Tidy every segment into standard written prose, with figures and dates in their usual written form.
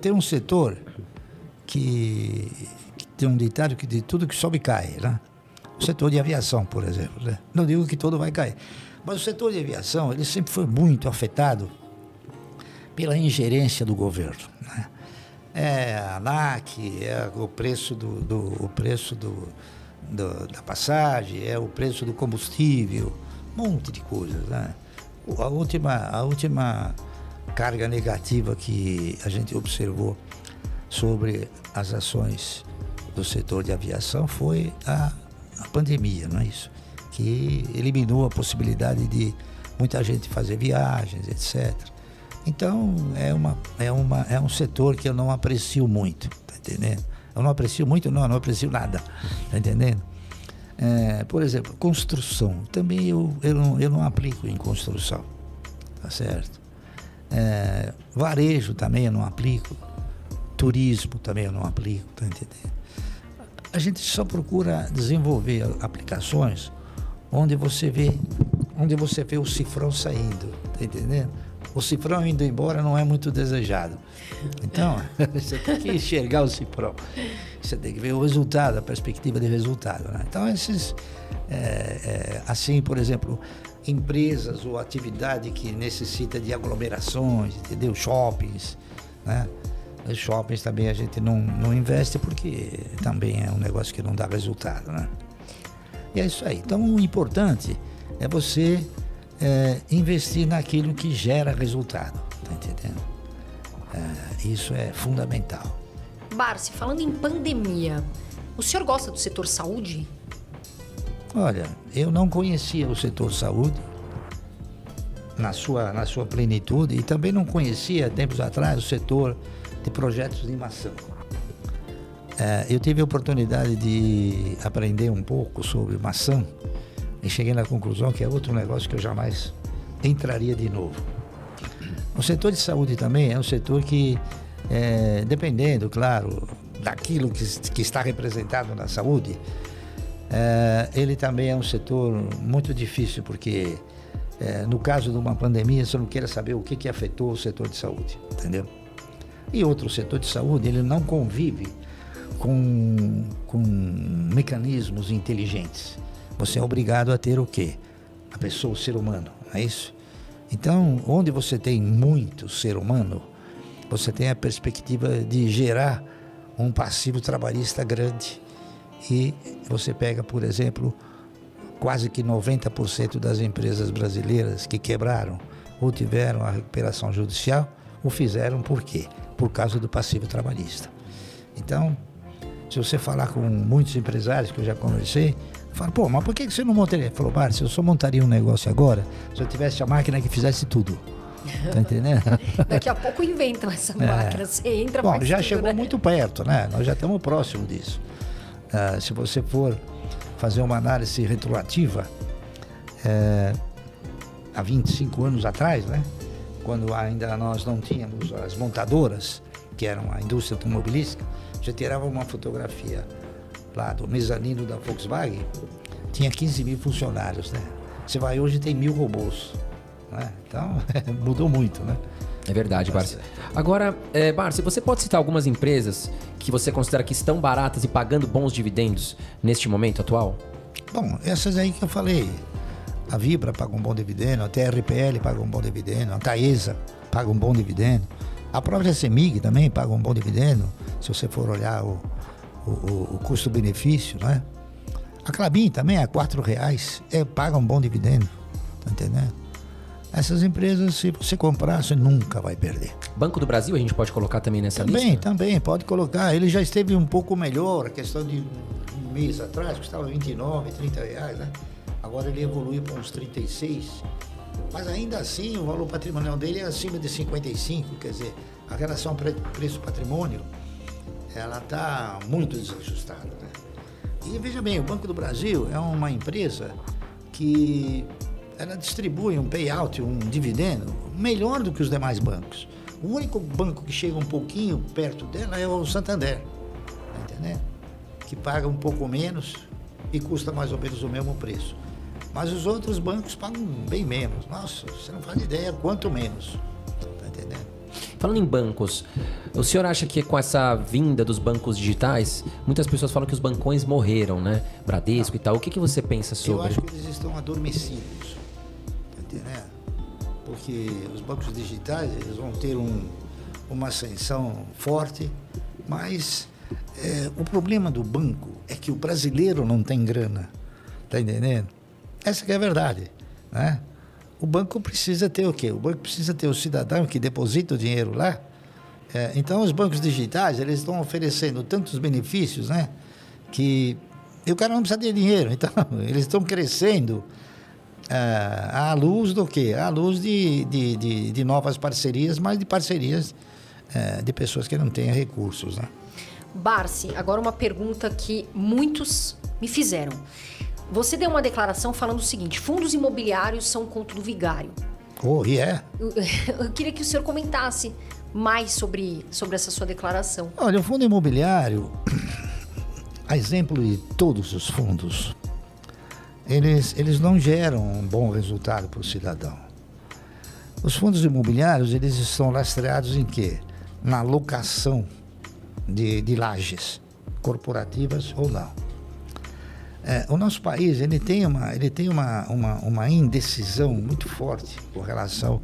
tem um setor que tem um ditado que de tudo que sobe cai, né? O setor de aviação, por exemplo, né? Não digo que todo vai cair, mas o setor de aviação, ele sempre foi muito afetado pela ingerência do governo, né? É a ANAC, é o preço da passagem, é o preço do combustível, um monte de coisas, né? A última carga negativa que a gente observou sobre as ações do setor de aviação foi a pandemia, não é isso? Que eliminou a possibilidade de muita gente fazer viagens, etc. Então, é um setor que eu não aprecio muito, tá entendendo? Eu não aprecio muito, não aprecio nada, tá entendendo? Por exemplo, construção. Também eu não aplico em construção, tá certo? Varejo também eu não aplico. Turismo também eu não aplico, tá entendendo? A gente só procura desenvolver aplicações onde você vê o cifrão saindo, tá entendendo? O cifrão indo embora não é muito desejado. Então, você tem que enxergar o cifrão. Você tem que ver o resultado, a perspectiva de resultado, né? Então, assim, por exemplo, empresas ou atividade que necessita de aglomerações, entendeu? Shoppings, né? Os shoppings também a gente não investe porque também é um negócio que não dá resultado, né? E é isso aí. Então, o importante é você investir naquilo que gera resultado, tá entendendo? Isso é fundamental. Barsi, falando em pandemia, o senhor gosta do setor saúde? Olha, eu não conhecia o setor saúde na sua plenitude e também não conhecia, tempos atrás, o setor de projetos de maçã. Eu tive a oportunidade de aprender um pouco sobre maçã e cheguei na conclusão que é outro negócio que eu jamais entraria de novo. O setor de saúde também é um setor que, dependendo, claro, daquilo que está representado na saúde, ele também é um setor muito difícil, porque no caso de uma pandemia, você não queira saber o que afetou o setor de saúde, entendeu? E outro setor de saúde, ele não convive com mecanismos inteligentes. Você é obrigado a ter o quê? A pessoa, o ser humano, não é isso? Então, onde você tem muito ser humano, você tem a perspectiva de gerar um passivo trabalhista grande. E você pega, por exemplo, quase que 90% das empresas brasileiras que quebraram ou tiveram a recuperação judicial, o fizeram por quê? Por causa do passivo trabalhista. Então, se você falar com muitos empresários que eu já conversei, fala, pô, mas por que você não montaria? Ele falou, Barsi, eu só montaria um negócio agora se eu tivesse a máquina que fizesse tudo. Tá entendendo? Daqui a pouco inventam essa máquina, você entra... Bom, já chegou muito perto, né? Nós já estamos próximo disso. Se você for fazer uma análise retroativa, há 25 anos atrás, né? Quando ainda nós não tínhamos as montadoras, que eram a indústria automobilística, já tirava uma fotografia lá do mezanino da Volkswagen, tinha 15 mil funcionários, né? Você vai hoje tem 1.000 robôs, né? Então, mudou muito, né? É verdade, Barsi. Agora, Barsi, você pode citar algumas empresas que você considera que estão baratas e pagando bons dividendos neste momento atual? Bom, essas aí que eu falei. A Vibra paga um bom dividendo, a TRPL paga um bom dividendo, a Taesa paga um bom dividendo, a própria CEMIG também paga um bom dividendo, se você for olhar o custo-benefício, né? A Klabin também, a R$4, paga um bom dividendo, tá entendendo? Essas empresas, se você comprar, você nunca vai perder. Banco do Brasil a gente pode colocar também nessa lista? Também, pode colocar. Ele já esteve um pouco melhor, a questão de um mês atrás, custava R$29, R$30, né? Agora ele evoluiu para uns 36, mas ainda assim o valor patrimonial dele é acima de 55, quer dizer, a relação preço-patrimônio, ela está muito desajustada, né? E veja bem, o Banco do Brasil é uma empresa que ela distribui um payout, um dividendo, melhor do que os demais bancos. O único banco que chega um pouquinho perto dela é o Santander, tá entendendo? Que paga um pouco menos e custa mais ou menos o mesmo preço. Mas os outros bancos pagam bem menos. Nossa, você não faz ideia quanto menos. Tá entendendo? Falando em bancos, O senhor acha que com essa vinda dos bancos digitais, muitas pessoas falam que os bancões morreram, né? Bradesco e tal. O que você pensa Eu sobre? acho que eles estão adormecidos, tá entendendo? Porque os bancos digitais eles vão ter uma ascensão forte, mas o problema do banco é que o brasileiro não tem grana, tá entendendo? Essa que é a verdade, né? O banco precisa ter o quê? O banco precisa ter o cidadão que deposita o dinheiro lá. Então, os bancos digitais, eles estão oferecendo tantos benefícios, né? Que o cara não precisa ter dinheiro. Então, eles estão crescendo à luz do quê? À luz de novas parcerias, mas de parcerias de pessoas que não têm recursos, né? Barsi, agora uma pergunta que muitos me fizeram. Você deu uma declaração falando o seguinte: fundos imobiliários são conto do vigário. Oh, e é? Eu queria que o senhor comentasse mais sobre essa sua declaração. Olha, o fundo imobiliário, a exemplo de todos os fundos, eles não geram um bom resultado para o cidadão. Os fundos imobiliários, eles estão lastreados em quê? Na locação de lajes, corporativas ou não. O nosso país ele tem uma indecisão muito forte com relação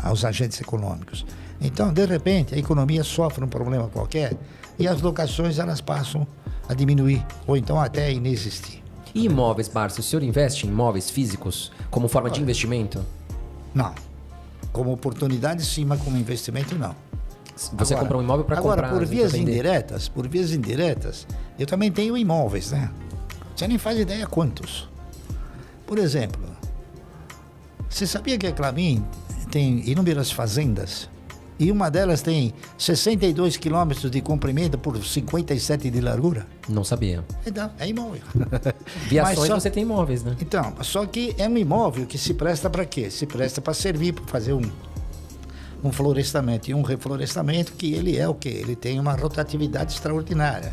aos agentes econômicos. Então, de repente, a economia sofre um problema qualquer e as locações elas passam a diminuir ou então até a inexistir. E imóveis, Barsi? O senhor investe em imóveis físicos como forma de investimento? Não. Como oportunidade, sim, mas como investimento, não. Você compra um imóvel para comprar... Agora, por vias indiretas, eu também tenho imóveis, né? Você nem faz ideia quantos. Por exemplo, você sabia que a Klabin tem inúmeras fazendas? E uma delas tem 62 quilômetros de comprimento por 57 de largura? Não sabia. Então, é imóvel. Viações você tem imóveis, né? Então, só que é um imóvel que se presta para quê? Se presta para servir, para fazer um florestamento e um reflorestamento, que ele é o quê? Ele tem uma rotatividade extraordinária.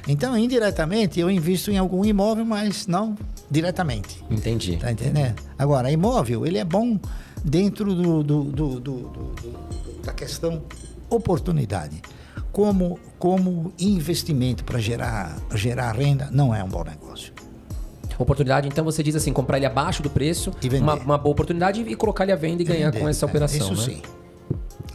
Então, indiretamente, eu invisto em algum imóvel, mas não diretamente. Entendi. Tá entendendo? Agora, imóvel, ele é bom dentro da questão oportunidade. Como investimento para gerar renda, não é um bom negócio. Oportunidade, então você diz assim, comprar ele abaixo do preço, E vender. uma boa oportunidade e colocar ele à venda e ganhar com essa operação, isso né? sim.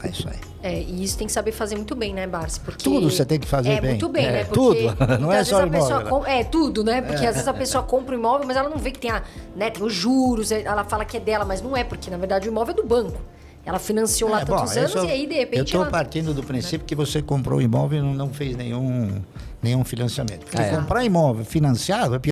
É isso aí. E isso tem que saber fazer muito bem, né, Barsi? Porque Tudo você tem que fazer bem. Muito bem, né? Porque Tudo. Não é muitas só vezes a pessoa imóvel. tudo, né? Porque às vezes a pessoa compra o imóvel, mas ela não vê que tem tem os juros, ela fala que é dela, mas não é, porque na verdade o imóvel é do banco. Ela financiou lá tantos anos e aí, de repente, eu estou ela... partindo do princípio que você comprou o imóvel e não fez nenhum financiamento. Porque É. comprar imóvel financiado é pior.